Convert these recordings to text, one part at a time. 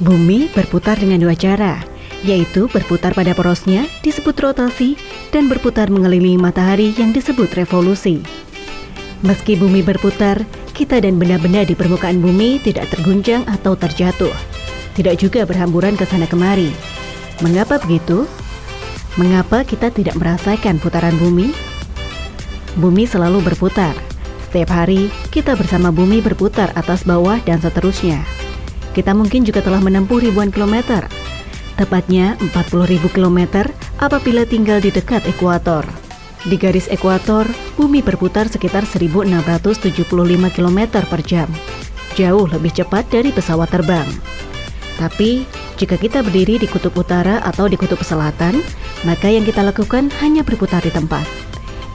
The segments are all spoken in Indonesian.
Bumi berputar dengan dua cara, yaitu berputar pada porosnya disebut rotasi dan berputar mengelilingi matahari yang disebut revolusi. Meski bumi berputar, kita dan benda-benda di permukaan bumi tidak terguncang atau terjatuh, tidak juga berhamburan ke sana kemari. Mengapa begitu? Mengapa kita tidak merasakan putaran bumi? Bumi selalu berputar. Setiap hari, kita bersama bumi berputar atas bawah dan seterusnya. Kita mungkin juga telah menempuh ribuan kilometer, tepatnya 40.000 kilometer apabila tinggal di dekat ekuator. Di garis ekuator, bumi berputar sekitar 1675 km per jam, jauh lebih cepat dari pesawat terbang. Tapi, jika kita berdiri di kutub utara atau di kutub selatan, maka yang kita lakukan hanya berputar di tempat.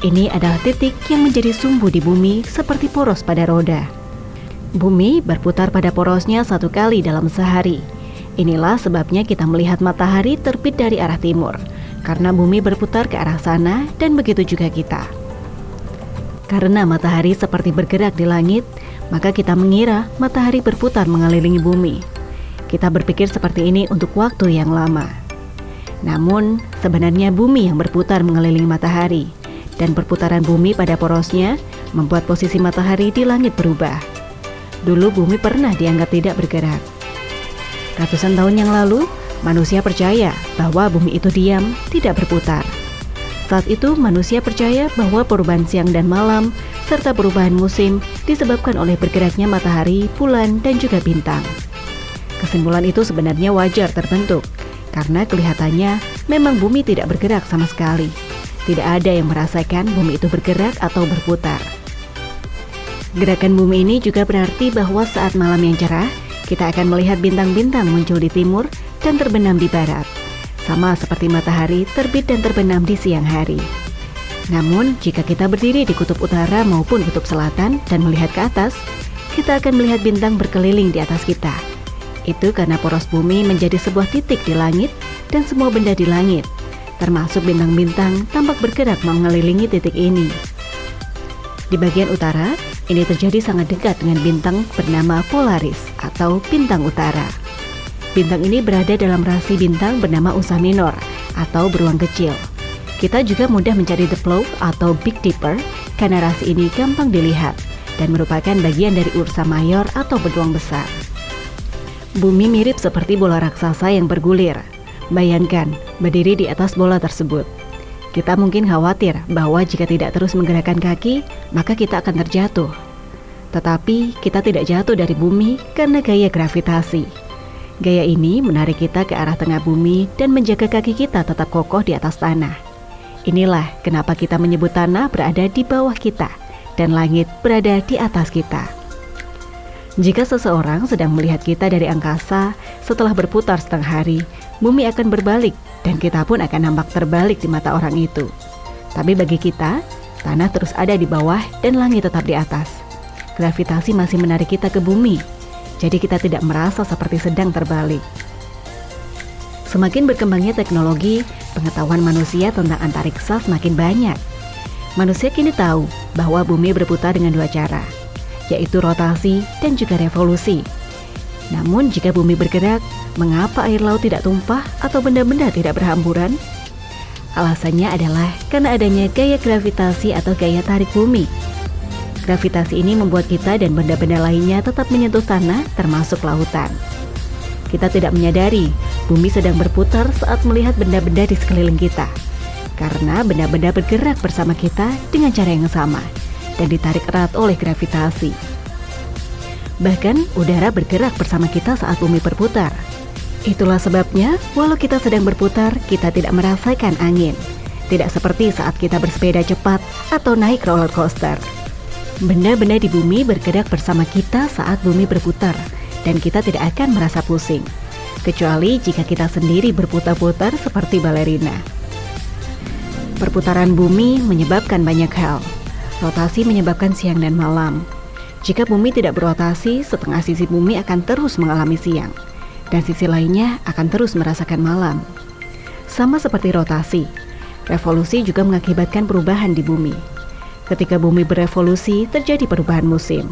Ini adalah titik yang menjadi sumbu di bumi seperti poros pada roda. Bumi berputar pada porosnya satu kali dalam sehari. Inilah sebabnya kita melihat matahari terbit dari arah timur, karena bumi berputar ke arah sana dan begitu juga kita. Karena matahari seperti bergerak di langit, maka kita mengira matahari berputar mengelilingi bumi. Kita berpikir seperti ini untuk waktu yang lama. Namun, sebenarnya bumi yang berputar mengelilingi matahari, dan perputaran bumi pada porosnya membuat posisi matahari di langit berubah. Dulu bumi pernah dianggap tidak bergerak. Ratusan tahun yang lalu, manusia percaya bahwa bumi itu diam, tidak berputar. Saat itu manusia percaya bahwa perubahan siang dan malam, serta perubahan musim disebabkan oleh bergeraknya matahari, bulan, dan juga bintang. Kesimpulan itu sebenarnya wajar terbentuk, karena kelihatannya memang bumi tidak bergerak sama sekali. Tidak ada yang merasakan bumi itu bergerak atau berputar. Gerakan bumi ini juga berarti bahwa saat malam yang cerah, kita akan melihat bintang-bintang muncul di timur dan terbenam di barat, sama seperti matahari terbit dan terbenam di siang hari. Namun, jika kita berdiri di kutub utara maupun kutub selatan dan melihat ke atas, kita akan melihat bintang berkeliling di atas kita. Itu karena poros bumi menjadi sebuah titik di langit dan semua benda di langit, termasuk bintang-bintang, tampak bergerak mengelilingi titik ini. Di bagian utara, ini terjadi sangat dekat dengan bintang bernama Polaris atau bintang utara. Bintang ini berada dalam rasi bintang bernama Ursa Minor atau beruang kecil. Kita juga mudah mencari The Plough atau Big Dipper karena rasi ini gampang dilihat dan merupakan bagian dari Ursa Mayor atau beruang besar. Bumi mirip seperti bola raksasa yang bergulir. Bayangkan, berdiri di atas bola tersebut. Kita mungkin khawatir bahwa jika tidak terus menggerakkan kaki, maka kita akan terjatuh. Tetapi kita tidak jatuh dari bumi karena gaya gravitasi. Gaya ini menarik kita ke arah tengah bumi dan menjaga kaki kita tetap kokoh di atas tanah. Inilah kenapa kita menyebut tanah berada di bawah kita dan langit berada di atas kita. Jika seseorang sedang melihat kita dari angkasa, setelah berputar setengah hari, bumi akan berbalik dan kita pun akan nampak terbalik di mata orang itu. Tapi bagi kita, tanah terus ada di bawah dan langit tetap di atas. Gravitasi masih menarik kita ke bumi, jadi kita tidak merasa seperti sedang terbalik. Semakin berkembangnya teknologi, pengetahuan manusia tentang antariksa semakin banyak. Manusia kini tahu bahwa bumi berputar dengan dua cara, yaitu rotasi dan juga revolusi. Namun jika bumi bergerak, mengapa air laut tidak tumpah atau benda-benda tidak berhamburan? Alasannya adalah karena adanya gaya gravitasi atau gaya tarik bumi. Gravitasi ini membuat kita dan benda-benda lainnya tetap menyentuh tanah termasuk lautan. Kita tidak menyadari bumi sedang berputar saat melihat benda-benda di sekeliling kita, karena benda-benda bergerak bersama kita dengan cara yang sama dan ditarik erat oleh gravitasi. Bahkan udara bergerak bersama kita saat bumi berputar. Itulah sebabnya walau kita sedang berputar, kita tidak merasakan angin. Tidak seperti saat kita bersepeda cepat atau naik roller coaster. Benda-benda di bumi bergerak bersama kita saat bumi berputar, dan kita tidak akan merasa pusing, kecuali jika kita sendiri berputar-putar seperti balerina. Perputaran bumi menyebabkan banyak hal. Rotasi menyebabkan siang dan malam. Jika bumi tidak berotasi, setengah sisi bumi akan terus mengalami siang, dan sisi lainnya akan terus merasakan malam. Sama seperti rotasi, revolusi juga mengakibatkan perubahan di bumi. Ketika bumi berevolusi, terjadi perubahan musim.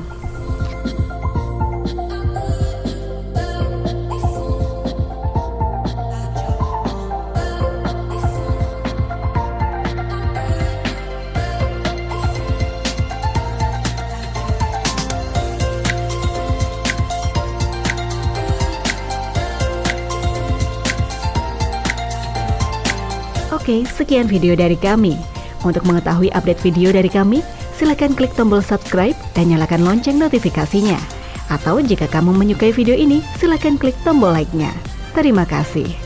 Oke, sekian video dari kami. Untuk mengetahui update video dari kami, silakan klik tombol subscribe dan nyalakan lonceng notifikasinya. Atau jika kamu menyukai video ini, silakan klik tombol like-nya. Terima kasih.